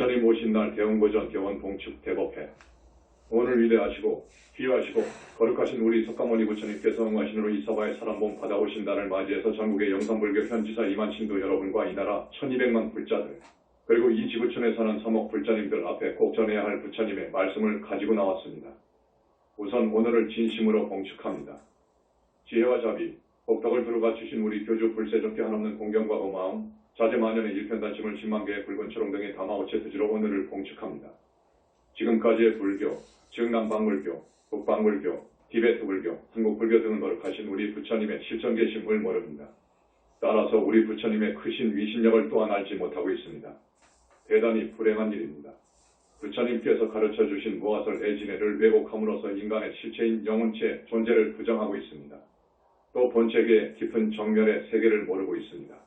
부처님 오신 날 대원고전 개원 봉축 대법회. 오늘 위대하시고 귀하시고 거룩하신 우리 석가모니 부처님께서 응하신으로 이 서바에 사람몸 받아오신 날을 맞이해서 전국의 영산불교 현지사 2만 신도 여러분과 이 나라 1200만 불자들 그리고 이 지구촌에 사는 3억 불자님들 앞에 꼭 전해야 할 부처님의 말씀을 가지고 나왔습니다. 우선 오늘을 진심으로 봉축합니다. 지혜와 자비, 복덕을 두루가 주신 우리 교주 불세적게 한없는 공경과 고마움, 자제만연의 일편단심을 10만 개의 붉은 초롱 등에 담아 오체투지로 오늘을 봉축합니다. 지금까지의 불교, 즉 남방불교, 북방불교, 티베트 불교, 한국 불교 등은 거룩하신 우리 부처님의 실전 계심을 모릅니다. 따라서 우리 부처님의 크신 위신력을 또한 알지 못하고 있습니다. 대단히 불행한 일입니다. 부처님께서 가르쳐 주신 무화설 애진해를 왜곡함으로써 인간의 실체인 영혼체의 존재를 부정하고 있습니다. 또 본체계의 깊은 정멸의 세계를 모르고 있습니다.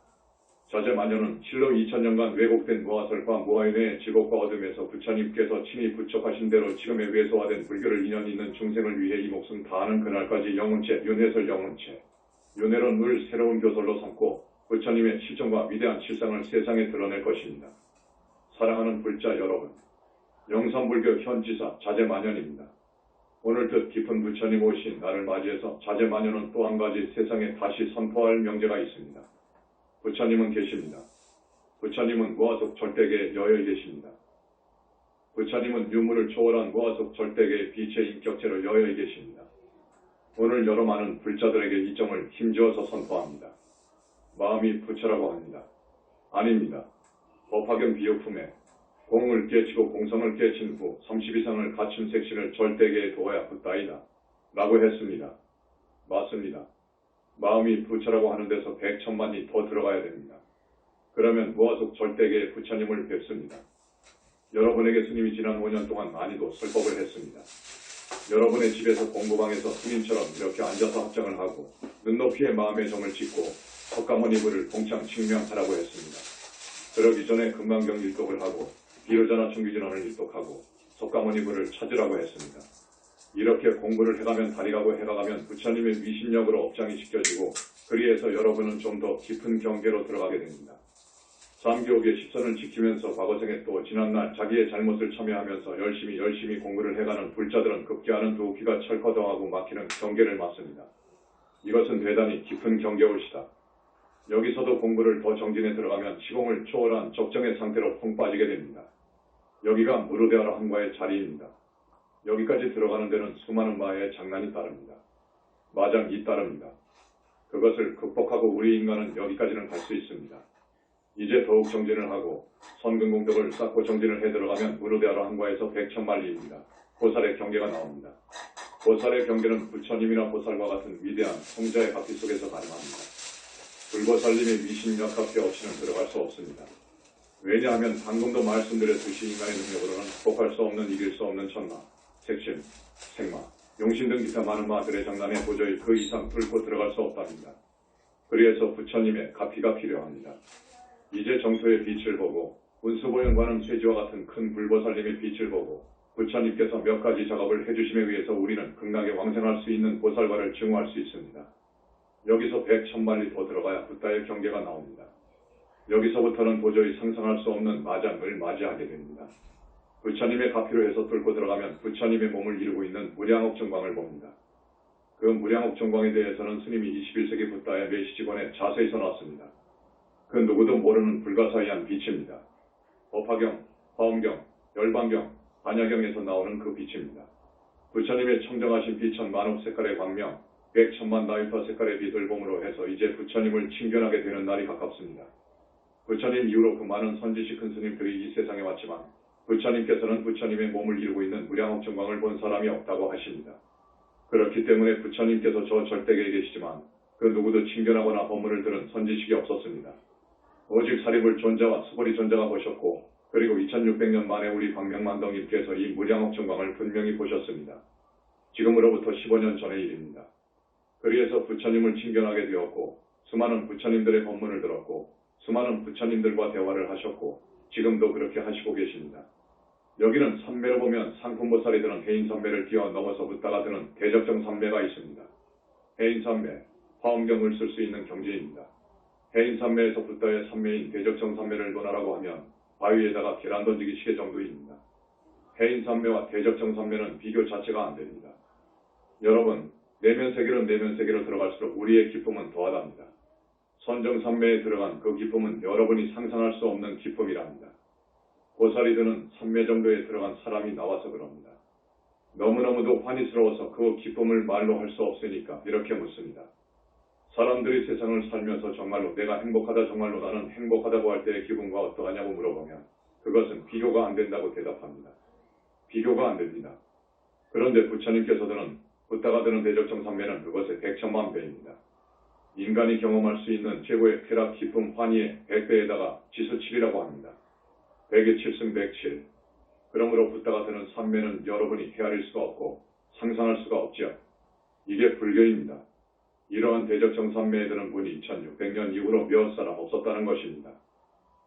자제만연은 실로 2000년간 왜곡된 무화설과 무화인의 질곡과 어둠에서 부처님께서 친히 부척하신 대로 지금의 외소화된 불교를 인연 있는 중생을 위해 이 목숨 다하는 그날까지 영혼체, 윤회설 영혼체, 윤회론 을 새로운 교설로 삼고 부처님의 실정과 위대한 실상을 세상에 드러낼 것입니다. 사랑하는 불자 여러분, 영산불교 현지사 자제만연입니다. 오늘 뜻 깊은 부처님 오신 날을 맞이해서 자제만연은 또 한 가지 세상에 다시 선포할 명제가 있습니다. 부처님은 계십니다. 부처님은 무아속 절대계에 여여 계십니다. 부처님은 유무를 초월한 무아속 절대계의 빛의 인격체로 여여 계십니다. 오늘 여러 많은 불자들에게 이 점을 힘주어서 선포합니다. 마음이 부처라고 합니다. 아닙니다. 법화경 비유품에 공을 깨치고 공성을 깨친 후 30이상을 갖춘 색신을 절대계에 두어야 붙다이다 라고 했습니다. 맞습니다. 마음이 부처라고 하는 데서 100천만이 더 들어가야 됩니다. 그러면 무아속 절대계의 부처님을 뵙습니다. 여러분에게 스님이 지난 5년 동안 많이도 설법을 했습니다. 여러분의 집에서 공부방에서 스님처럼 이렇게 앉아서 합장을 하고 눈높이에 마음의 점을 짓고 석가모니 불을 봉창 칭명하라고 했습니다. 그러기 전에 금강경 일독을 하고 비로자나 청규진원을 일독하고 석가모니 불을 찾으라고 했습니다. 이렇게 공부를 해가면 달이 가고 해가 가면 부처님의 위신력으로 업장이 지켜지고 그리해서 여러분은 좀 더 깊은 경계로 들어가게 됩니다. 삼교옥의 십선을 지키면서 과거생에 또 지난날 자기의 잘못을 참여하면서 열심히 공부를 해가는 불자들은 급기야는 두 귀가 철커덩하고 막히는 경계를 맞습니다. 이것은 대단히 깊은 경계올시다. 여기서도 공부를 더 정진해 들어가면 시공을 초월한 적정의 상태로 펑 빠지게 됩니다. 여기가 무르대하라 한과의 자리입니다. 여기까지 들어가는 데는 수많은 마의 장난이 따릅니다. 마장이 따릅니다. 그것을 극복하고 우리 인간은 여기까지는 갈 수 있습니다. 이제 더욱 정진을 하고 선근공덕을 쌓고 정진을 해 들어가면 무르대하라 한과에서 백천만리입니다. 보살의 경계가 나옵니다. 보살의 경계는 부처님이나 보살과 같은 위대한 성자의 바퀴 속에서 가능합니다. 불보살님의 위신력 앞에 없이는 들어갈 수 없습니다. 왜냐하면 방금도 말씀드렸듯이 인간의 능력으로는 극복할 수 없는 이길 수 없는 천마, 색심, 생마, 용신 등 기타 많은 마들의 장난에 도저히 그 이상 뚫고 들어갈 수 없답니다. 그래서 부처님의 가피가 필요합니다. 이제 정토의 빛을 보고 운수보현관음 쇠지와 같은 큰 불보살님의 빛을 보고 부처님께서 몇 가지 작업을 해주심에 의해서 우리는 극락에 왕생할 수 있는 보살과를 증오할 수 있습니다. 여기서 100천만리 더 들어가야 붓다의 경계가 나옵니다. 여기서부터는 도저히 상상할 수 없는 마장을 맞이하게 됩니다. 부처님의 가피로 해서 뚫고 들어가면 부처님의 몸을 이루고 있는 무량옥 정광을 봅니다. 그 무량옥 정광에 대해서는 스님이 21세기 붓다의 메시지권에 자세히 써놨습니다. 그 누구도 모르는 불가사의한 빛입니다. 법화경, 화엄경, 열반경, 반야경에서 나오는 그 빛입니다. 부처님의 청정하신 빛은 만옥 색깔의 광명, 100천만 나이터 색깔의 빛을 봄으로 해서 이제 부처님을 칭견하게 되는 날이 가깝습니다. 부처님 이후로 그 많은 선지식 큰 스님들이 이 세상에 왔지만 부처님께서는 부처님의 몸을 이루고 있는 무량옥 정광을 본 사람이 없다고 하십니다. 그렇기 때문에 부처님께서 저 절대계에 계시지만 그 누구도 칭견하거나 법문을 들은 선지식이 없었습니다. 오직 사리불 존자와 수보리 존자가 보셨고 그리고 2600년 만에 우리 광명만덕님께서 이 무량옥 정광을 분명히 보셨습니다. 지금으로부터 15년 전의 일입니다. 그리해서 부처님을 칭견하게 되었고 수많은 부처님들의 법문을 들었고 수많은 부처님들과 대화를 하셨고 지금도 그렇게 하시고 계십니다. 여기는 삼매로 보면 상품보살이 드는 해인삼매를 뛰어넘어서 붓다가 드는 대적정 삼매가 있습니다. 해인삼매, 화엄경을 쓸 수 있는 경지입니다. 해인삼매에서 붓다의 삼매인 대적정 삼매를 논하라고 하면 바위에다가 계란 던지기 시계 정도입니다. 해인산매와 대적정산매는 비교 자체가 안 됩니다. 여러분, 내면 세계로 들어갈수록 우리의 기쁨은 더하답니다. 선정산매에 들어간 그 기쁨은 여러분이 상상할 수 없는 기쁨이랍니다. 고사리 드는 산매 정도에 들어간 사람이 나와서 그럽니다. 너무너무도 환희스러워서 그 기쁨을 말로 할 수 없으니까 이렇게 묻습니다. 사람들이 세상을 살면서 정말로 내가 행복하다, 정말로 나는 행복하다고 할 때의 기분과 어떠하냐고 물어보면 그것은 비교가 안 된다고 대답합니다. 비교가 안 됩니다. 그런데 부처님께서는 붓다가 드는 대적정산매는 그것의 100천만 배입니다. 인간이 경험할 수 있는 최고의 쾌락, 기쁨, 환희의 100배에다가 지수 7이라고 합니다. 100의 7승 107. 그러므로 붓다가 드는 산매는 여러분이 헤아릴 수가 없고 상상할 수가 없죠. 이게 불교입니다. 이러한 대적정산매에 드는 분이 2600년 이후로 몇 사람 없었다는 것입니다.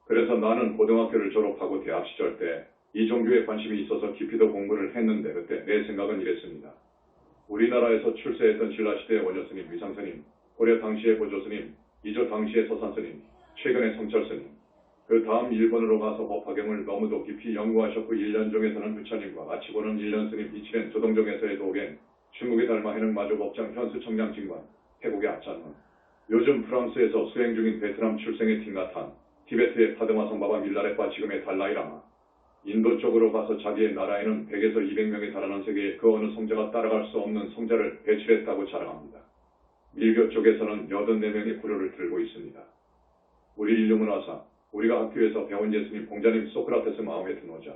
그래서 나는 고등학교를 졸업하고 대학 시절 때 이 종교에 관심이 있어서 깊이도 공부를 했는데 그때 내 생각은 이랬습니다. 우리나라에서 출세했던 신라시대의 원효스님, 위상스님, 고려 당시의 보조스님, 이조 당시의 서산스님, 최근의 성철스님, 그 다음 일본으로 가서 법화경을 너무도 깊이 연구하셨고 1년종에서는 부처님과 같이 보는 1년스님, 이치렌 조동종에서의 도겐, 중국의 달마 해능 마조 법장 현수 청량진관, 태국의 아찬원, 요즘 프랑스에서 수행 중인 베트남 출생의 팅나탄, 티베트의 파드마 성바바 밀라레파 지금의 달라이라마, 인도 쪽으로 가서 자기의 나라에는 100에서 200명에 달하는 세계의 그 어느 성자가 따라갈 수 없는 성자를 배출했다고 자랑합니다. 밀교 쪽에서는 84명의 구료를 들고 있습니다. 우리 인류문화사, 우리가 학교에서 배운 예수님, 공자님, 소크라테스 마음에 든 오자.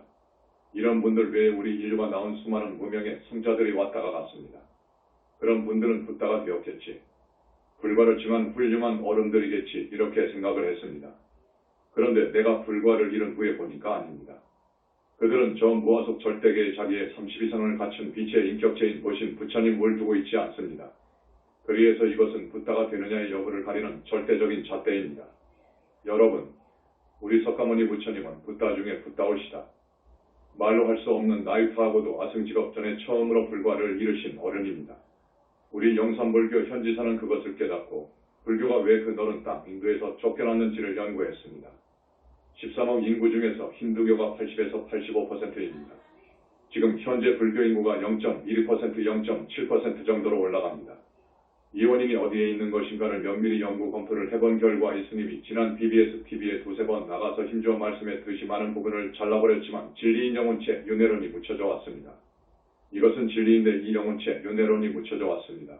이런 분들 외에 우리 인류가 낳은 수많은 무명의 성자들이 왔다가 갔습니다. 그런 분들은 붓다가 되었겠지. 불과를 징한 훌륭한 어른들이겠지 이렇게 생각을 했습니다. 그런데 내가 불과를 잃은 후에 보니까 아닙니다. 그들은 저 무아속 절대계에 자기의 32성을 갖춘 빛의 인격체인 보신 부처님을 두고 있지 않습니다. 그리해서 이것은 붓다가 되느냐의 여부를 가리는 절대적인 잣대입니다. 여러분, 우리 석가모니 부처님은 붓다 중에 붓다올시다. 말로 할 수 없는 나이프하고도 아승직업 전에 처음으로 불과를 이루신 어른입니다. 우리 영산불교 현지사는 그것을 깨닫고 불교가 왜 그 넓은 땅 인도에서 쫓겨났는지를 연구했습니다. 13억 인구 중에서 힌두교가 80에서 85%입니다. 지금 현재 불교 인구가 0.1%, 0.7% 정도로 올라갑니다. 이 원인이 어디에 있는 것인가를 면밀히 연구 검토를 해본 결과 이스님이 지난 BBS TV에 두세 번 나가서 힘주어 말씀했듯이 많은 부분을 잘라버렸지만 진리인 영혼체 윤회론이 묻혀져 왔습니다. 이것은 진리인데 이 영혼체 윤회론이 묻혀져 왔습니다.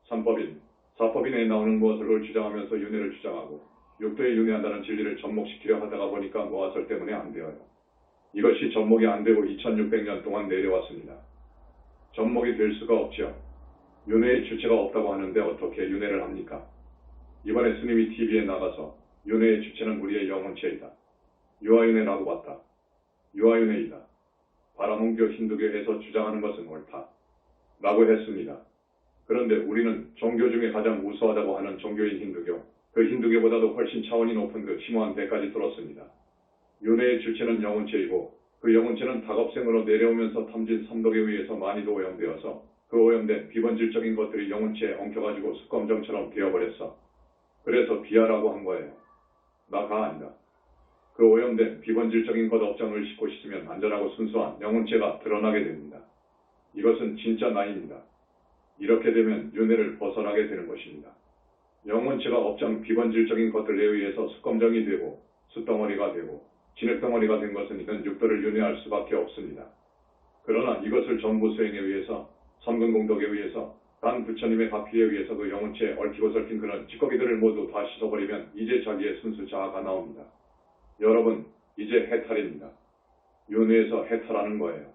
3법인, 4법인에 나오는 무엇을 주장하면서 윤회를 주장하고 6도에 윤회한다는 진리를 접목시키려 하다가 보니까 무아설 때문에 안 되어요. 이것이 접목이 안 되고 2600년 동안 내려왔습니다. 접목이 될 수가 없죠. 윤회의 주체가 없다고 하는데 어떻게 윤회를 합니까? 이번에 스님이 TV에 나가서 윤회의 주체는 우리의 영혼체이다. 유아윤회라고 봤다. 유아윤회이다. 바라몽교 힌두교에서 주장하는 것은 옳다. 라고 했습니다. 그런데 우리는 종교 중에 가장 우수하다고 하는 종교인 힌두교, 그 힌두교보다도 훨씬 차원이 높은 그 심오한 데까지 들었습니다. 윤회의 주체는 영혼체이고 그 영혼체는 다겁생으로 내려오면서 탐진 삼독에 의해서 많이도 오염되어서 그 오염된 비본질적인 것들이 영혼체에 엉켜가지고 숯검정처럼 되어버렸어. 그래서 비하라고 한 거예요. 나가 아니다. 그 오염된 비본질적인 것 업장을 싣고 씻으면 안전하고 순수한 영혼체가 드러나게 됩니다. 이것은 진짜 나입니다. 이렇게 되면 윤회를 벗어나게 되는 것입니다. 영혼체가 업장 비본질적인 것들에 의해서 숯검정이 되고 숯덩어리가 되고 진흙덩어리가 된 것은 이건 육도를 윤회할 수밖에 없습니다. 그러나 이것을 전부 수행에 의해서 삼근공덕에 의해서 단 부처님의 바퀴에 의해서 그 영혼체에 얽히고 설킨 그런 찌꺼기들을 모두 다 씻어버리면 이제 자기의 순수 자아가 나옵니다. 여러분, 이제 해탈입니다. 윤회에서 해탈하는 거예요.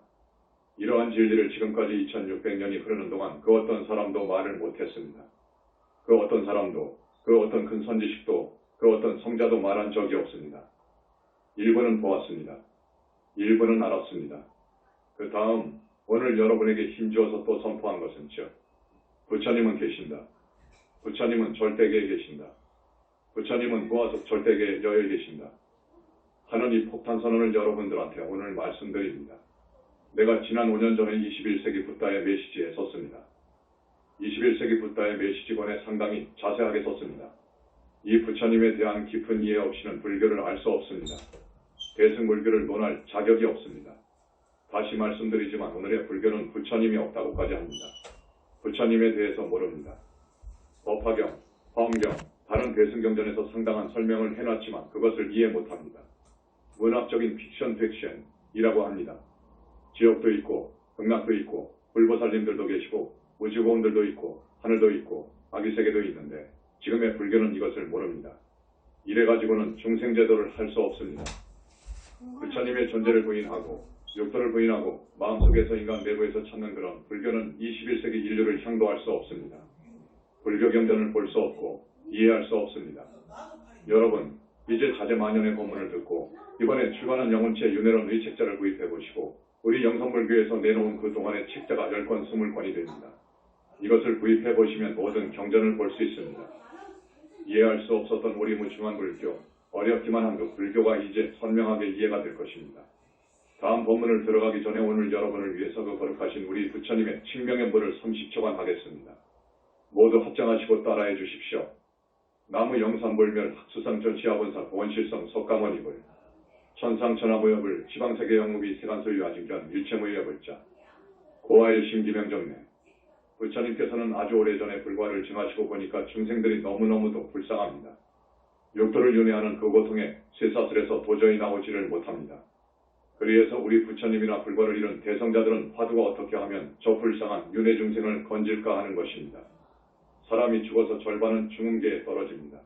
이러한 진리를 지금까지 2600년이 흐르는 동안 그 어떤 사람도 말을 못했습니다. 그 어떤 사람도, 그 어떤 큰 선지식도, 그 어떤 성자도 말한 적이 없습니다. 일부는 보았습니다. 일부는 알았습니다. 그 다음 오늘 여러분에게 힘주어서 또 선포한 것은 즉 부처님은 계신다. 부처님은 절대계에 계신다. 부처님은 무아속 절대계에 여에 계신다. 하는 이 폭탄 선언을 여러분들한테 오늘 말씀드립니다. 내가 지난 5년 전에 21세기 붓다의 메시지에 썼습니다. 21세기 붓다의 메시지권에 상당히 자세하게 썼습니다. 이 부처님에 대한 깊은 이해 없이는 불교를 알 수 없습니다. 대승불교를 논할 자격이 없습니다. 다시 말씀드리지만 오늘의 불교는 부처님이 없다고까지 합니다. 부처님에 대해서 모릅니다. 법화경, 화엄경, 다른 대승경전에서 상당한 설명을 해놨지만 그것을 이해 못합니다. 문학적인 픽션이라고 합니다. 지옥도 있고 극락도 있고 불보살님들도 계시고 우주고원들도 있고 하늘도 있고 아기세계도 있는데 지금의 불교는 이것을 모릅니다. 이래가지고는 중생제도를 할 수 없습니다. 부처님의 존재를 부인하고 육도를 부인하고 마음속에서 인간 내부에서 찾는 그런 불교는 21세기 인류를 향도할 수 없습니다. 불교 경전을 볼 수 없고 이해할 수 없습니다. 여러분, 이제 자제만연의 법문을 듣고 이번에 출간한 영혼체 윤회론 의책자를 구입해보시고 우리 영성불교에서 내놓은 그동안의 책자가 10권, 20권이 됩니다. 이것을 구입해보시면 모든 경전을 볼 수 있습니다. 이해할 수 없었던 우리 무충한 불교, 어렵기만 한 그 불교가 이제 선명하게 이해가 될 것입니다. 다음 법문을 들어가기 전에 오늘 여러분을 위해서 그 거룩하신 우리 부처님의 칙명의 물을 30초간 하겠습니다. 모두 합장하시고 따라해 주십시오. 나무 영산불멸 학수상전 시아본사 원실성 석가모니불 천상천하무여불 지방세계 영무비 세간소유 아진견 일체무여불자 고아의 심기명정내 부처님께서는 아주 오래전에 불과를 증하시고 보니까 중생들이 너무너무도 불쌍합니다. 육도를 윤회하는 그 고통에 쇠사슬에서 도저히 나오지를 못합니다. 그리해서 우리 부처님이나 불과를 이룬 대성자들은 화두가 어떻게 하면 저 불쌍한 윤회 중생을 건질까 하는 것입니다. 사람이 죽어서 절반은 중음계에 떨어집니다.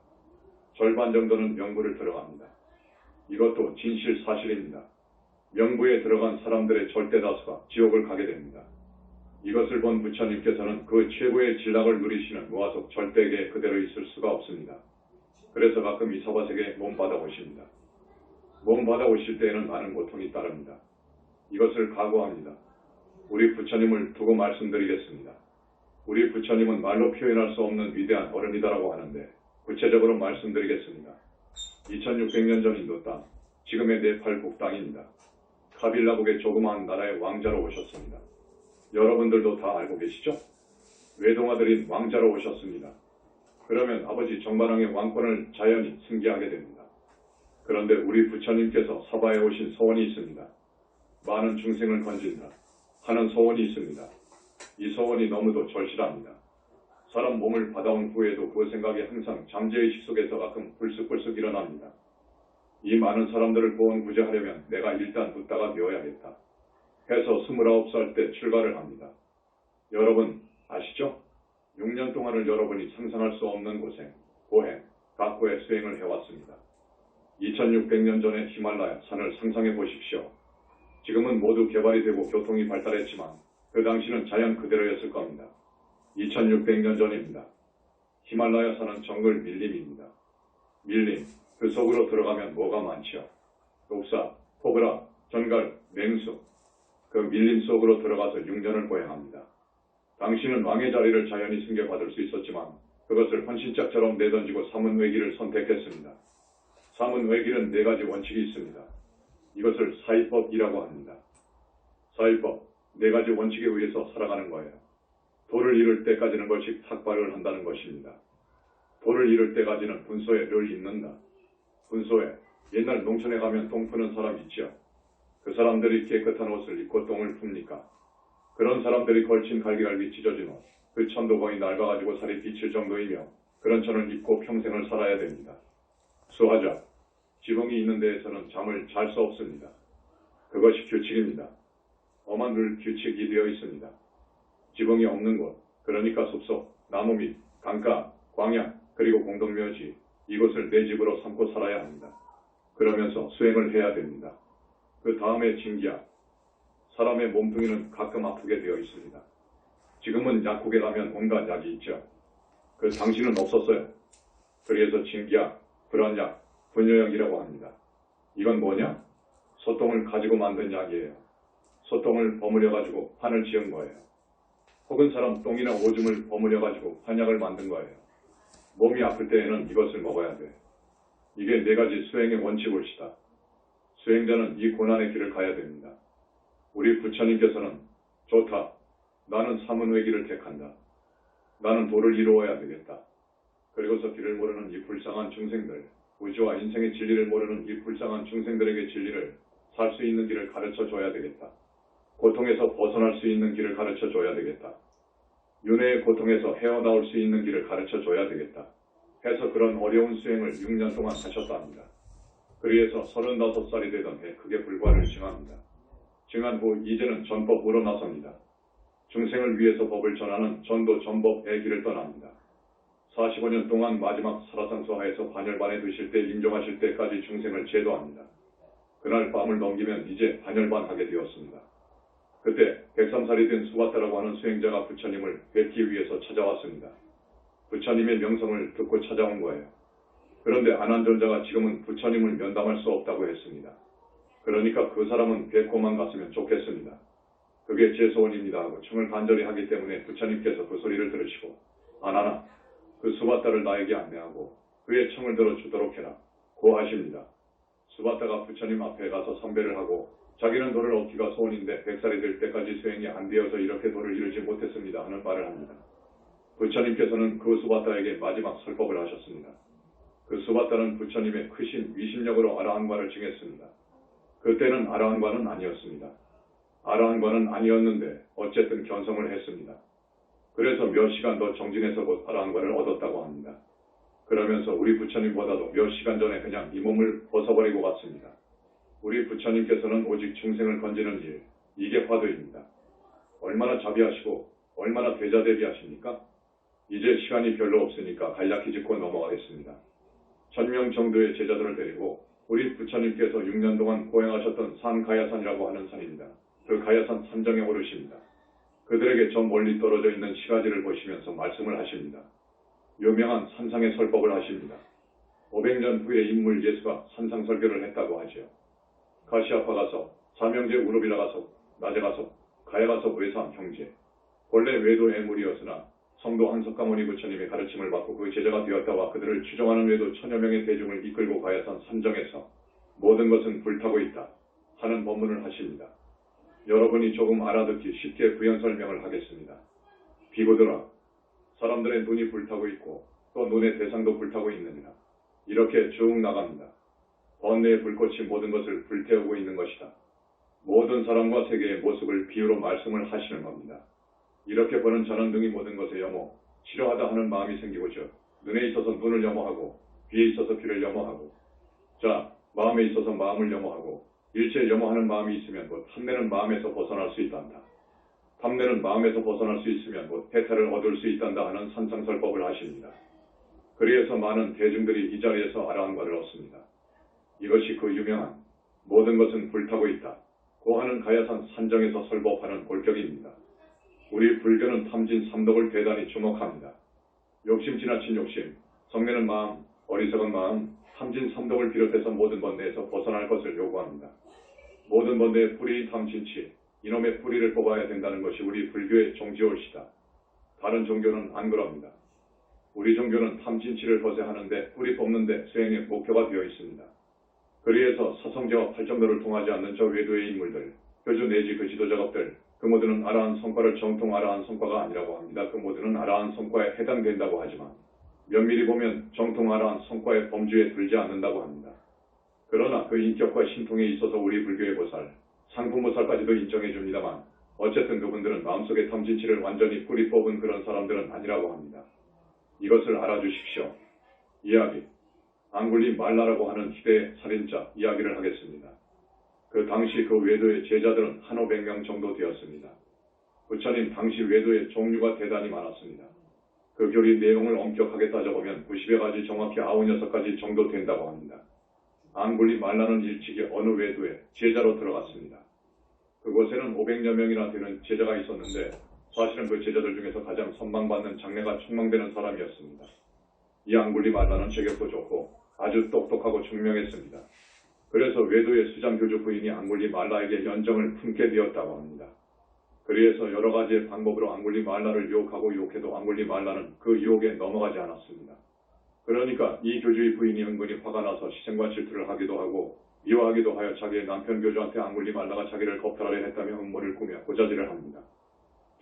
절반 정도는 명부를 들어갑니다. 이것도 진실 사실입니다. 명부에 들어간 사람들의 절대 다수가 지옥을 가게 됩니다. 이것을 본 부처님께서는 그 최고의 진락을 누리시는 무아속 절대계에 그대로 있을 수가 없습니다. 그래서 가끔 이 사바세계에 몸 받아오십니다. 몸 받아오실 때에는 많은 고통이 따릅니다. 이것을 각오합니다. 우리 부처님을 두고 말씀드리겠습니다. 우리 부처님은 말로 표현할 수 없는 위대한 어른이다라고 하는데 구체적으로 말씀드리겠습니다. 2600년 전 인도 땅, 지금의 네팔 북땅입니다. 카빌라국의 조그마한 나라의 왕자로 오셨습니다. 여러분들도 다 알고 계시죠? 외동아들인 왕자로 오셨습니다. 그러면 아버지 정반왕의 왕권을 자연히 승계하게 됩니다. 그런데 우리 부처님께서 사바에 오신 소원이 있습니다. 많은 중생을 건진다 하는 소원이 있습니다. 이 소원이 너무도 절실합니다. 사람 몸을 받아온 후에도 그 생각이 항상 잠재의식 속에서 가끔 불쑥불쑥 일어납니다. 이 많은 사람들을 구원 구제하려면 내가 일단 붓다가 되어야겠다 해서 29살 때 출가를 합니다. 여러분 아시죠? 6년 동안을 여러분이 상상할 수 없는 고생, 고행, 각고의 수행을 해왔습니다. 2600년 전의 히말라야 산을 상상해 보십시오. 지금은 모두 개발이 되고 교통이 발달했지만 그 당시는 자연 그대로였을 겁니다. 2600년 전입니다. 히말라야 산은 정글 밀림입니다. 밀림, 그 속으로 들어가면 뭐가 많지요? 녹사, 포브라, 전갈, 맹수. 그 밀림 속으로 들어가서 6년을 보행합니다. 당신은 왕의 자리를 자연히 승계받을 수 있었지만 그것을 헌신짝처럼 내던지고 사문외길을 선택했습니다. 사문외길은 4가지 원칙이 있습니다. 이것을 사이법이라고 합니다. 사이법, 4가지 원칙에 의해서 살아가는 거예요. 도를 이룰 때까지는 벌칙 탁발을 한다는 것입니다. 도를 이룰 때까지는 분소에 를 입는다. 분소에, 옛날 농촌에 가면 똥 푸는 사람 있죠. 그 사람들이 깨끗한 옷을 입고 똥을 풉니까? 그런 사람들이 걸친 갈기갈기 찢어진 옷, 그 천도 거의 낡아가지고 살이 비칠 정도이며 그런 천을 입고 평생을 살아야 됩니다. 수하자, 지붕이 있는 데에서는 잠을 잘 수 없습니다. 그것이 규칙입니다. 엄한 늘 규칙이 되어 있습니다. 지붕이 없는 곳, 그러니까 숲속, 나무 밑, 강가, 광야, 그리고 공동묘지, 이곳을 내 집으로 삼고 살아야 합니다. 그러면서 수행을 해야 됩니다. 그 다음에 징기야. 사람의 몸뚱이는 가끔 아프게 되어 있습니다. 지금은 약국에 가면 온갖 약이 있죠. 그 당시는 없었어요. 그래서 징기약, 불안약, 분뇨약이라고 합니다. 이건 뭐냐? 소똥을 가지고 만든 약이에요. 소똥을 버무려가지고 판을 지은 거예요. 혹은 사람 똥이나 오줌을 버무려가지고 한약을 만든 거예요. 몸이 아플 때에는 이것을 먹어야 돼. 이게 4가지 수행의 원칙을시다. 수행자는 이 고난의 길을 가야 됩니다. 우리 부처님께서는 좋다. 나는 사문외길을 택한다. 나는 도를 이루어야 되겠다. 그리고서 길을 모르는 이 불쌍한 중생들, 우주와 인생의 진리를 모르는 이 불쌍한 중생들에게 진리를 살 수 있는 길을 가르쳐 줘야 되겠다. 고통에서 벗어날 수 있는 길을 가르쳐 줘야 되겠다. 윤회의 고통에서 헤어나올 수 있는 길을 가르쳐 줘야 되겠다. 해서 그런 어려운 수행을 6년 동안 하셨다 합니다. 그리해서 35살이 되던 해 크게 불과를 증합니다. 증한 후 이제는 전법으로 나섭니다. 중생을 위해서 법을 전하는 전도 전법의 길을 떠납니다. 45년 동안 마지막 살아상소하에서 반열반에 드실 때 임종하실 때까지 중생을 제도합니다. 그날 밤을 넘기면 이제 반열반하게 되었습니다. 그때 103살이 된 수바타라고 하는 수행자가 부처님을 뵙기 위해서 찾아왔습니다. 부처님의 명성을 듣고 찾아온 거예요. 그런데 안한존자가 지금은 부처님을 면담할 수 없다고 했습니다. 그러니까 그 사람은 뵙고만 갔으면 좋겠습니다. 그게 제 소원입니다 하고 청을 간절히 하기 때문에 부처님께서 그 소리를 들으시고 안하나 그 수바타를 나에게 안내하고 그의 청을 들어주도록 해라 고 하십니다. 수바타가 부처님 앞에 가서 선배를 하고 자기는 도를 얻기가 소원인데 100살이 될 때까지 수행이 안 되어서 이렇게 도를 이루지 못했습니다 하는 말을 합니다. 부처님께서는 그 수바타에게 마지막 설법을 하셨습니다. 그 수바타는 부처님의 크신 위심력으로 아라한과를 증했습니다. 그때는 아라한과는 아니었습니다. 아라한과는 아니었는데 어쨌든 견성을 했습니다. 그래서 몇 시간 더 정진해서 곧 아라한과를 얻었다고 합니다. 그러면서 우리 부처님보다도 몇 시간 전에 그냥 이 몸을 벗어버리고 갔습니다. 우리 부처님께서는 오직 중생을 건지는 일, 이게 화두입니다. 얼마나 자비하시고 얼마나 대자대비하십니까? 이제 시간이 별로 없으니까 간략히 짚고 넘어가겠습니다. 1000명 정도의 제자들을 데리고 우리 부처님께서 6년 동안 고행하셨던 산 가야산이라고 하는 산입니다. 그 가야산 산정에 오르십니다. 그들에게 저 멀리 떨어져 있는 시가지를 보시면서 말씀을 하십니다. 유명한 산상의 설법을 하십니다. 500년 후에 인물 예수가 산상설교를 했다고 하지요. 가시아파 가서 사명제 우르빌라 가서 낮에 가서 가야 가서 외삼 형제 본래 외도 애물이었으나 성도 한석가모니 부처님의 가르침을 받고 그 제자가 되었다와 그들을 추종하는 외도 1000여 명의 대중을 이끌고 가야산 산정에서 모든 것은 불타고 있다 하는 법문을 하십니다. 여러분이 조금 알아듣기 쉽게 부연 설명을 하겠습니다. 비구들아, 사람들의 눈이 불타고 있고 또 눈의 대상도 불타고 있느니라. 이렇게 쭉 나갑니다. 번뇌의 불꽃이 모든 것을 불태우고 있는 것이다. 모든 사람과 세계의 모습을 비유로 말씀을 하시는 겁니다. 이렇게 보는 저는 등이 모든 것에 염호, 싫어하다 하는 마음이 생기고죠. 눈에 있어서 눈을 염호하고 귀에 있어서 귀를 염호하고 자, 마음에 있어서 마음을 염호하고 일체 염호하는 마음이 있으면 곧 탐내는 마음에서 벗어날 수 있단다. 탐내는 마음에서 벗어날 수 있으면 곧 해탈을 얻을 수 있단다 하는 산상설법을 하십니다. 그리해서 많은 대중들이 이 자리에서 아라한과를 얻습니다. 이것이 그 유명한 모든 것은 불타고 있다 고 하는 가야산 산정에서 설법하는 본격입니다. 우리 불교는 탐진 삼독을 대단히 주목합니다. 욕심 지나친 욕심, 성내는 마음, 어리석은 마음, 탐진 삼독을 비롯해서 모든 번뇌에서 벗어날 것을 요구합니다. 모든 번뇌의 뿌리인 탐진치, 이놈의 뿌리를 뽑아야 된다는 것이 우리 불교의 종지올시다. 다른 종교는 안 그럽니다. 우리 종교는 탐진치를 벗어하는데 뿌리 뽑는데 수행의 목표가 되어 있습니다. 그리해서 사성제와 팔정도를 통하지 않는 저 외도의 인물들, 교주 내지 그 지도작업들, 그 모두는 아라한 성과를 정통 아라한 성과가 아니라고 합니다. 그 모두는 아라한 성과에 해당된다고 하지만 면밀히 보면 정통 아라한 성과의 범주에 들지 않는다고 합니다. 그러나 그 인격과 신통에 있어서 우리 불교의 보살, 상품보살까지도 인정해 줍니다만 어쨌든 그분들은 마음속의 탐진치를 완전히 뿌리 뽑은 그런 사람들은 아니라고 합니다. 이것을 알아주십시오. 이야기, 앙굴리 말라라고 하는 희대의 살인자 이야기를 하겠습니다. 그 당시 그 외도의 제자들은 한 500명 정도 되었습니다. 부처님 당시 외도의 종류가 대단히 많았습니다. 그 교리 내용을 엄격하게 따져보면 90여 가지 정확히 96가지 정도 된다고 합니다. 앙굴리 말라는 일찍이 어느 외도에 제자로 들어갔습니다. 그곳에는 500여 명이나 되는 제자가 있었는데 사실은 그 제자들 중에서 가장 선망받는 장래가 촉망되는 사람이었습니다. 이 앙굴리 말라는 체격도 좋고 아주 똑똑하고 총명했습니다. 그래서 외도의 수장교주 부인이 앙굴리 말라에게 연정을 품게 되었다고 합니다. 그래서 여러 가지의 방법으로 앙굴리 말라를 유혹하고 유혹해도 앙굴리 말라는 그 유혹에 넘어가지 않았습니다. 그러니까 이 교주의 부인이 은근히 화가 나서 시생과 질투를 하기도 하고 미워하기도 하여 자기의 남편 교주한테 앙굴리 말라가 자기를 겁탈하려 했다며 음모를 꾸며 고자질을 합니다.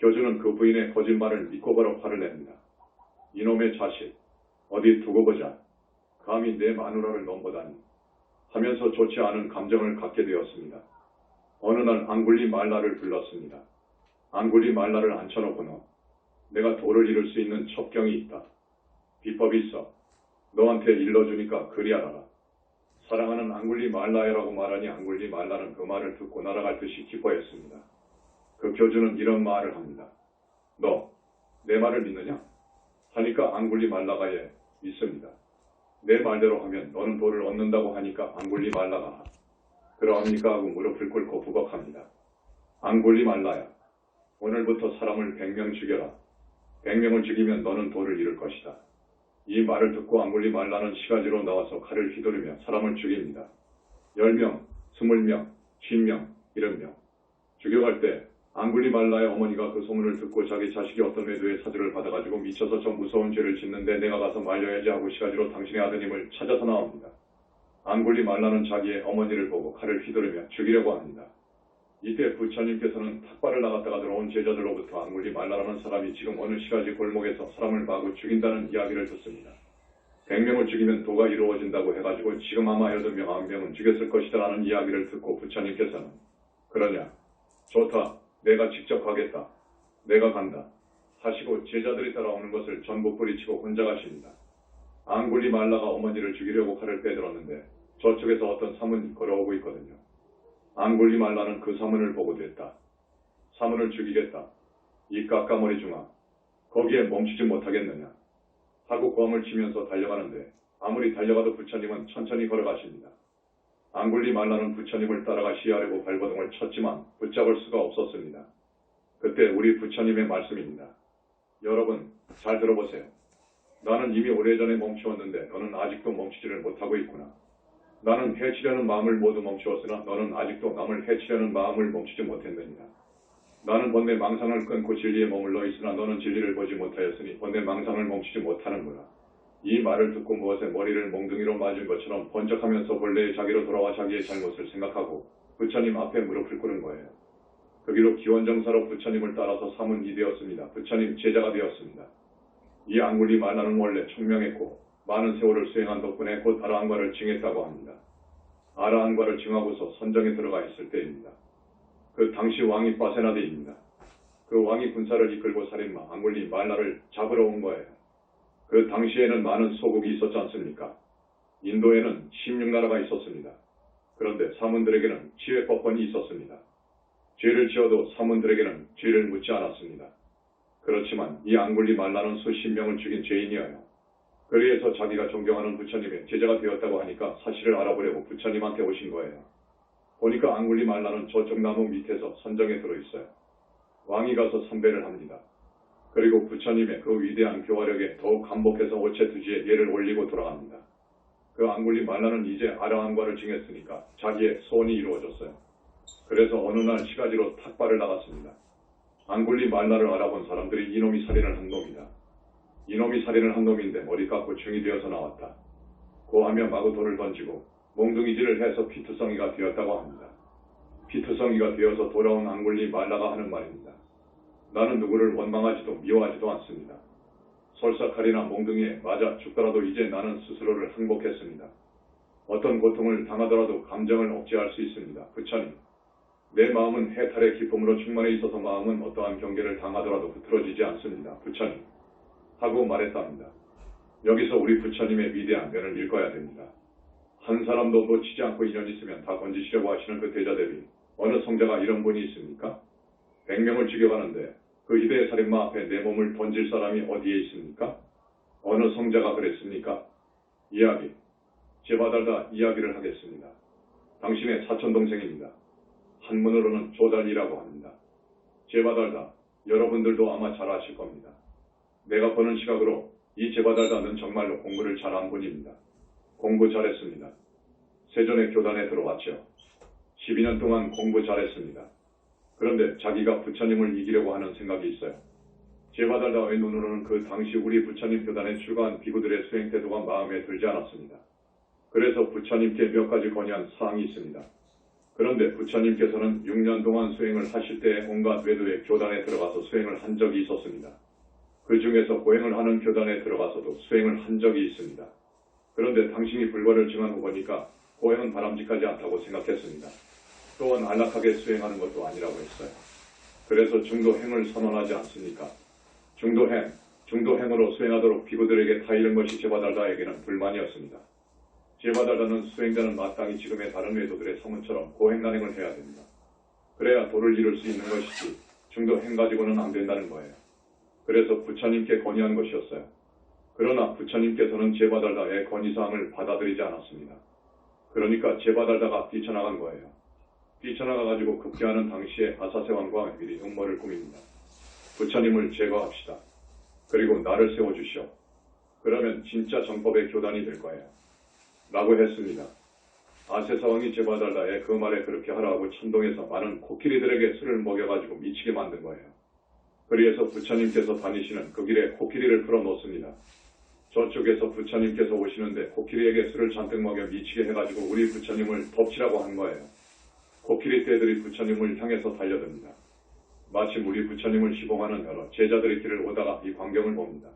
교주는 그 부인의 거짓말을 믿고 바로 화를 냅니다. 이놈의 자식, 어디 두고 보자. 감히 내 마누라를 넘보다니 하면서 좋지 않은 감정을 갖게 되었습니다. 어느 날 앙굴리 말라를 불렀습니다. 앙굴리 말라를 앉혀놓고 너, 내가 도를 이룰 수 있는 첩경이 있다. 비법이 있어. 너한테 일러주니까 그리 알아라. 사랑하는 앙굴리 말라야라고 말하니 앙굴리 말라는 그 말을 듣고 날아갈 듯이 기뻐했습니다. 그 교주는 이런 말을 합니다. 너, 내 말을 믿느냐? 하니까 앙굴리 말라가 예, 믿습니다. 내 말대로 하면 너는 돌을 얻는다고 하니까 앙굴리 말라가 그러합니까 하고 무릎을 꿇고 부벅합니다. 앙굴리 말라야, 오늘부터 사람을 100명 죽여라. 100명을 죽이면 너는 돌을 잃을 것이다. 이 말을 듣고 앙굴리 말라는 시가지로 나와서 칼을 휘두르며 사람을 죽입니다. 10명, 20명, 50명, 70명. 죽여갈 때 앙굴리 말라의 어머니가 그 소문을 듣고 자기 자식이 어떤 외도의 사주를 받아가지고 미쳐서 저 무서운 죄를 짓는데 내가 가서 말려야지 하고 시가지로 당신의 아드님을 찾아서 나옵니다. 앙굴리 말라는 자기의 어머니를 보고 칼을 휘두르며 죽이려고 합니다. 이때 부처님께서는 탁발을 나갔다가 들어온 제자들로부터 앙굴리 말라라는 사람이 지금 어느 시가지 골목에서 사람을 마구 죽인다는 이야기를 듣습니다. 100명을 죽이면 도가 이루어진다고 해가지고 지금 아마 8명, 9명은 죽였을 것이다 라는 이야기를 듣고 부처님께서는 그러냐? 좋다. 내가 직접 가겠다. 내가 간다. 하시고 제자들이 따라오는 것을 전부 뿌리치고 혼자 가십니다. 앙굴리 말라가 어머니를 죽이려고 칼을 빼들었는데 저쪽에서 어떤 사문이 걸어오고 있거든요. 앙굴리 말라는 그 사문을 보고 됐다. 사문을 죽이겠다. 이 까까머리 중아, 거기에 멈추지 못하겠느냐 하고 고함을 치면서 달려가는데 아무리 달려가도 부처님은 천천히 걸어가십니다. 앙굴리 말라는 부처님을 따라가 시하려고 발버둥을 쳤지만 붙잡을 수가 없었습니다. 그때 우리 부처님의 말씀입니다. 여러분 잘 들어보세요. 나는 이미 오래전에 멈추었는데 너는 아직도 멈추지를 못하고 있구나. 나는 해치려는 마음을 모두 멈추었으나 너는 아직도 남을 해치려는 마음을 멈추지 못했느니라. 나는 번뇌 망상을 끊고 진리에 머물러 있으나 너는 진리를 보지 못하였으니 번뇌 망상을 멈추지 못하는구나. 이 말을 듣고 무엇에 머리를 몽둥이로 맞은 것처럼 번쩍하면서 본래의 자기로 돌아와 자기의 잘못을 생각하고 부처님 앞에 무릎을 꿇은 거예요. 그 길로 기원정사로 부처님을 따라서 사문이 되었습니다. 부처님 제자가 되었습니다. 이 앙굴리 말라는 원래 총명했고 많은 세월을 수행한 덕분에 곧 아라한과를 증했다고 합니다. 아라한과를 증하고서 선정에 들어가 있을 때입니다. 그 당시 왕이 바세나데입니다. 그 왕이 군사를 이끌고 살인마 앙굴리 말라를 잡으러 온 거예요. 그 당시에는 많은 소국이 있었지 않습니까? 인도에는 16나라가 있었습니다. 그런데 사문들에게는 지회법권이 있었습니다. 죄를 지어도 사문들에게는 죄를 묻지 않았습니다. 그렇지만 이 앙굴리 말라는 수십 명을 죽인 죄인이어요. 그래서 자기가 존경하는 부처님의 제자가 되었다고 하니까 사실을 알아보려고 부처님한테 오신 거예요. 보니까 앙굴리 말라는 저쪽 나무 밑에서 선정에 들어있어요. 왕이 가서 선배를 합니다. 그리고 부처님의 그 위대한 교화력에 더욱 감복해서 오체투지에 예를 올리고 돌아갑니다. 그 앙굴리 말라는 이제 아라한과를 증했으니까 자기의 소원이 이루어졌어요. 그래서 어느 날 시가지로 탁발을 나갔습니다. 앙굴리 말라를 알아본 사람들이 이놈이 살인을 한 놈이다. 이놈이 살인을 한 놈인데 머리 깎고 중이 되어서 나왔다. 고하며 마구 돌을 던지고 몽둥이질을 해서 피투성이가 되었다고 합니다. 피투성이가 되어서 돌아온 앙굴리 말라가 하는 말입니다. 나는 누구를 원망하지도 미워하지도 않습니다. 설사칼이나 몽둥이에 맞아 죽더라도 이제 나는 스스로를 항복했습니다. 어떤 고통을 당하더라도 감정을 억제할 수 있습니다. 부처님, 내 마음은 해탈의 기쁨으로 충만해 있어서 마음은 어떠한 경계를 당하더라도 흐트러지지 않습니다. 부처님, 하고 말했답니다. 여기서 우리 부처님의 위대한 면을 읽어야 됩니다. 한 사람도 놓치지 않고 인연 있으면 다 건지시려고 하시는 그 대자 대비 어느 성자가 이런 분이 있습니까? 100명을 죽여가는데 그 희대의 살인마 앞에 내 몸을 던질 사람이 어디에 있습니까? 어느 성자가 그랬습니까? 이야기, 제바달다 이야기를 하겠습니다. 당신의 사촌동생입니다. 한문으로는 조달이라고 합니다. 제바달다, 여러분들도 아마 잘 아실 겁니다. 내가 보는 시각으로 이 제바달다는 정말로 공부를 잘한 분입니다. 공부 잘했습니다. 세존의 교단에 들어왔죠. 12년 동안 공부 잘했습니다. 그런데 자기가 부처님을 이기려고 하는 생각이 있어요. 제바달다의 눈으로는 그 당시 우리 부처님 교단에 출가한 비구들의 수행 태도가 마음에 들지 않았습니다. 그래서 부처님께 몇 가지 건의한 사항이 있습니다. 그런데 부처님께서는 6년 동안 수행을 하실 때 온갖 외도의 교단에 들어가서 수행을 한 적이 있었습니다. 그 중에서 고행을 하는 교단에 들어가서도 수행을 한 적이 있습니다. 그런데 당신이 불과를 증한 후 보니까 고행은 바람직하지 않다고 생각했습니다. 또한 안락하게 수행하는 것도 아니라고 했어요. 그래서 중도행을 선언하지 않습니까? 중도행으로 수행하도록 비구들에게 타이른 것이 제바달다에게는 불만이었습니다. 제바달다는 수행자는 마땅히 지금의 다른 외도들의 성은처럼 고행간행을 해야 됩니다. 그래야 도를 이룰 수 있는 것이지 중도행 가지고는 안 된다는 거예요. 그래서 부처님께 건의한 것이었어요. 그러나 부처님께서는 제바달다의 건의사항을 받아들이지 않았습니다. 그러니까 제바달다가 뛰쳐나간 거예요. 뛰쳐나가가지고 급기야는 당시에 아사세 왕과 미리 음모를 꾸밉니다. 부처님을 제거합시다. 그리고 나를 세워주시오. 그러면 진짜 정법의 교단이 될 거예요. 라고 했습니다. 아세사왕이 제바달다의 그 말에 그렇게 하라고 천동에서 많은 코끼리들에게 술을 먹여가지고 미치게 만든 거예요. 그래서 부처님께서 다니시는 그 길에 코끼리를 풀어놓습니다. 저쪽에서 부처님께서 오시는데 코끼리에게 술을 잔뜩 먹여 미치게 해가지고 우리 부처님을 덮치라고 한 거예요. 코끼리 떼들이 부처님을 향해서 달려듭니다. 마침 우리 부처님을 시봉하는 여러 제자들의 길을 오다가 이 광경을 봅니다.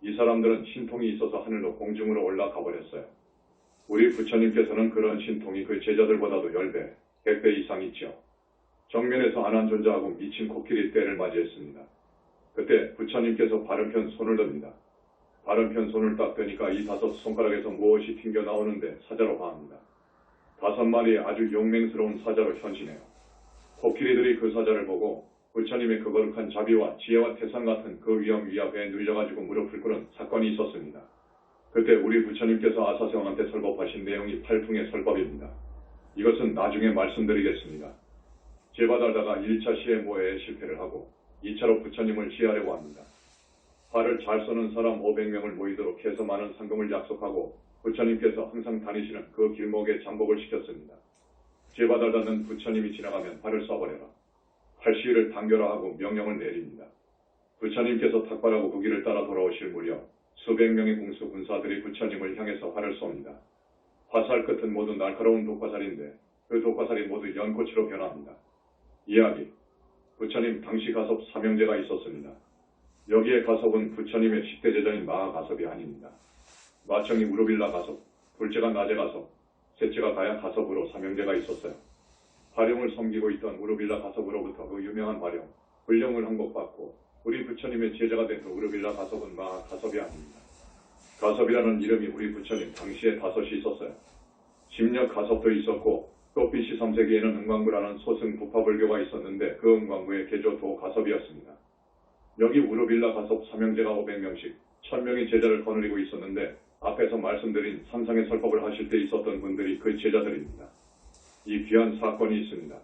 이 사람들은 신통이 있어서 하늘로 공중으로 올라가 버렸어요. 우리 부처님께서는 그런 신통이 그 제자들보다도 10배, 100배 이상 있죠. 정면에서 안한존자하고 미친 코끼리 떼를 맞이했습니다. 그때 부처님께서 바른편 손을 듭니다. 바른편 손을 딱 드니까 이 5 손가락에서 무엇이 튕겨나오는데 사자로 봐합니다. 5마리의 아주 용맹스러운 사자로 현신해요. 코끼리들이 그 사자를 보고 부처님의 그 거룩한 자비와 지혜와 태산 같은 그 위압에 눌려가지고 무릎을 꿇은 사건이 있었습니다. 그때 우리 부처님께서 아사세왕한테 설법하신 내용이 팔풍의 설법입니다. 이것은 나중에 말씀드리겠습니다. 제바달다가 1차 시해 모해에 실패를 하고 2차로 부처님을 시하려고 합니다. 활을 잘 쏘는 사람 500명을 모이도록 해서 많은 상금을 약속하고 부처님께서 항상 다니시는 그 길목에 잠복을 시켰습니다. 제바달다는 부처님이 지나가면 활을 쏴버려라. 활시위를 당겨라 하고 명령을 내립니다. 부처님께서 탁발하고 그 길을 따라 돌아오실 무렵 수백 명의 공수 군사들이 부처님을 향해서 활을 쏩니다. 화살 끝은 모두 날카로운 독화살인데 그 독화살이 모두 연꽃으로 변합니다. 이야기. 부처님 당시 가섭 사명제가 있었습니다. 여기에 가섭은 부처님의 10대 제자인 마하 가섭이 아닙니다. 마청이 우르빌라 가섭, 둘째가 나제 가섭, 셋째가 가야 가섭으로 사명제가 있었어요. 화룡을 섬기고 있던 우르빌라 가섭으로부터 그 유명한 화룡, 불령을 항복받고 우리 부처님의 제자가 된 그 우르빌라 가섭은 마하 가섭이 아닙니다. 가섭이라는 이름이 우리 부처님 당시에 5이 있었어요. 심력 가섭도 있었고 또 BC 3세기에는 은광구라는 소승 부파불교가 있었는데 그 은광구의 개조 도 가섭이었습니다. 여기 우르빌라 가섭 사명제가 500명씩 1000명의 제자를 거느리고 있었는데 앞에서 말씀드린 산상의 설법을 하실 때 있었던 분들이 그 제자들입니다. 이 귀한 사건이 있습니다.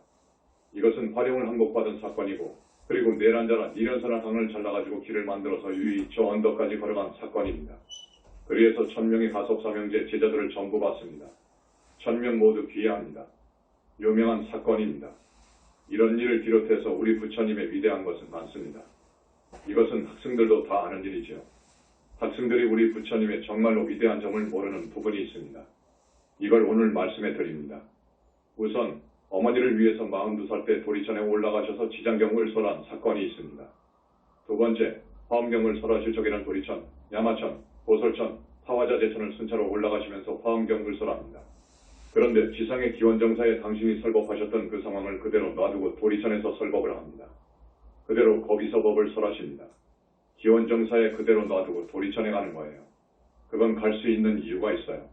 이것은 화룡을 항복받은 사건이고 그리고 내란자라 니련선한 강을 잘라가지고 길을 만들어서 유이 저 언덕까지 걸어간 사건입니다. 그래서 1000명의 가섭 사명제 제자들을 전부 받습니다. 1000명 모두 귀해합니다. 유명한 사건입니다. 이런 일을 비롯해서 우리 부처님의 위대한 것은 많습니다. 이것은 학생들도 다 아는 일이죠. 학생들이 우리 부처님의 정말로 위대한 점을 모르는 부분이 있습니다. 이걸 오늘 말씀해 드립니다. 우선 어머니를 위해서 42살 때 도리천에 올라가셔서 지장경을 설한 사건이 있습니다. 두 번째, 화엄경을 설하실 적에는 도리천, 야마천, 보솔천, 타화자제천을 순차로 올라가시면서 화엄경을 설합니다. 그런데 지상의 기원정사에 당신이 설법하셨던 그 상황을 그대로 놔두고 도리천에서 설법을 합니다. 그대로 거기서 법을 설하십니다. 기원정사에 그대로 놔두고 도리천에 가는 거예요. 그건 갈 수 있는 이유가 있어요.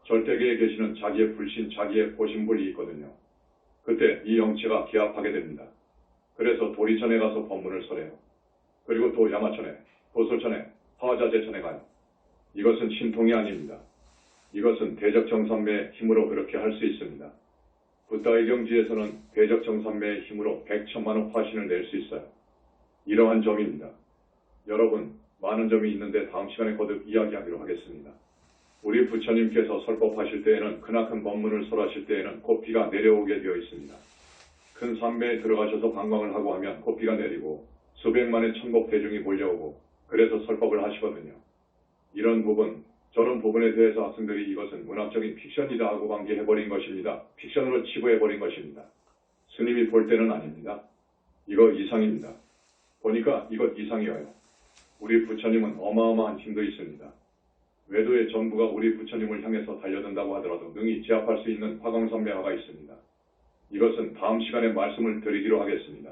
절대계에 계시는 자기의 불신, 자기의 보신불이 있거든요. 그때 이 영체가 기합하게 됩니다. 그래서 도리천에 가서 법문을 설해요. 그리고 또 야마천에, 보솔천에, 화화자제천에 가요. 이것은 신통이 아닙니다. 이것은 대적정산매의 힘으로 그렇게 할 수 있습니다. 붓다의 경지에서는 대적정산매의 힘으로 100천만원 화신을 낼 수 있어요. 이러한 점입니다. 여러분, 많은 점이 있는데 다음 시간에 거듭 이야기하기로 하겠습니다. 우리 부처님께서 설법하실 때에는 크나큰 법문을 설하실 때에는 곧 비가 내려오게 되어 있습니다. 큰 산매에 들어가셔서 관광을 하고 하면 곧 비가 내리고 수백만의 천국 대중이 몰려오고 그래서 설법을 하시거든요. 이런 부분, 저런 부분에 대해서 학생들이 이것은 문학적인 픽션이다 하고 방기해버린 것입니다. 픽션으로 치부해버린 것입니다. 스님이 볼 때는 아닙니다. 이거 이상입니다. 보니까 이것 이상이에요. 우리 부처님은 어마어마한 힘도 있습니다. 외도의 전부가 우리 부처님을 향해서 달려든다고 하더라도 능히 제압할 수 있는 화강산매화가 있습니다. 이것은 다음 시간에 말씀을 드리기로 하겠습니다.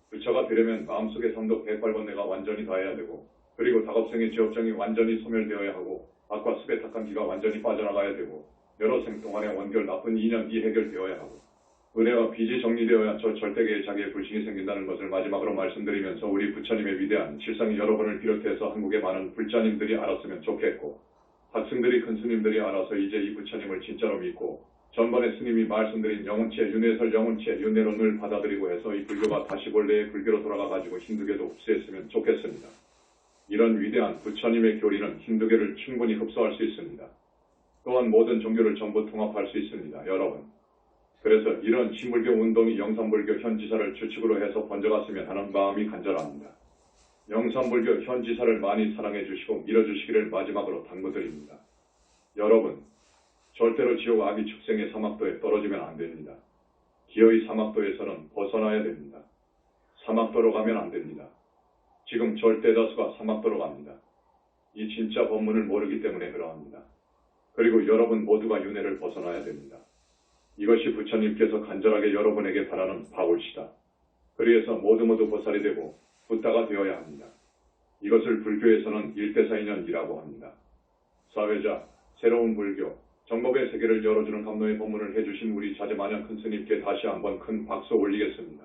부처가 되려면 마음속의 삼독 108번뇌가 완전히 다해야 되고, 그리고 다겁생의 지업정이 완전히 소멸되어야 하고, 악과 습의 탁한 기가 완전히 빠져나가야 되고, 여러 생 동안의 원결 나쁜 인연이 해결되어야 하고, 은혜와 빚이 정리되어야 저 절대계의 자기의 불신이 생긴다는 것을 마지막으로 말씀드리면서 우리 부처님의 위대한 실상이 여러분을 비롯해서 한국의 많은 불자님들이 알았으면 좋겠고, 학생들이 큰 스님들이 알아서 이제 이 부처님을 진짜로 믿고 전번에 스님이 말씀드린 영혼체 윤회설 영혼체 윤회론을 받아들이고 해서 이 불교가 다시 본래의 불교로 돌아가가지고 힌두교도 흡수했으면 좋겠습니다. 이런 위대한 부처님의 교리는 힌두교를 충분히 흡수할 수 있습니다. 또한 모든 종교를 전부 통합할 수 있습니다. 여러분. 그래서 이런 신불교 운동이 영산불교 현지사를 주축으로 해서 번져갔으면 하는 마음이 간절합니다. 영산불교 현지사를 많이 사랑해 주시고 밀어주시기를 마지막으로 당부드립니다. 여러분, 절대로 지옥 악의 축생의 사막도에 떨어지면 안 됩니다. 기어이 사막도에서는 벗어나야 됩니다. 사막도로 가면 안 됩니다. 지금 절대다수가 사막도로 갑니다. 이 진짜 법문을 모르기 때문에 그러합니다. 그리고 여러분 모두가 윤회를 벗어나야 됩니다. 이것이 부처님께서 간절하게 여러분에게 바라는 바울시다. 그리해서 모두 보살이 되고 붓다가 되어야 합니다. 이것을 불교에서는 일대사인연이라고 합니다. 사회자, 새로운 불교, 정법의 세계를 열어주는 감로의 법문을 해주신 우리 자제만연 큰 스님께 다시 한번 큰 박수 올리겠습니다.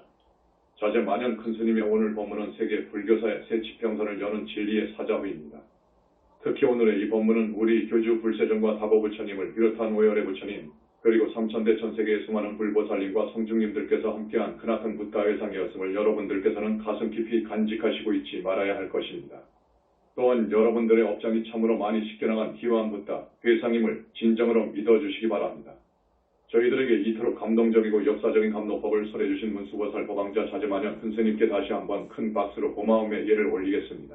자제만연 큰 스님의 오늘 법문은 세계 불교사의 새 지평선을 여는 진리의 사자후입니다. 특히 오늘의 이 법문은 우리 교주 불세정과 다보부처님을 비롯한 오열의 부처님, 그리고 삼천대 천세계의 수많은 불보살님과 성중님들께서 함께한 크나큰 붓다 회상이었음을 여러분들께서는 가슴 깊이 간직하시고 잊지 말아야 할 것입니다. 또한 여러분들의 업장이 참으로 많이 씻겨나간 희화한 붓다 회상임을 진정으로 믿어주시기 바랍니다. 저희들에게 이토록 감동적이고 역사적인 감로법을 설해주신 문수보살 법왕자 자제만연 큰 스님께 다시 한번 큰 박수로 고마움의 예를 올리겠습니다.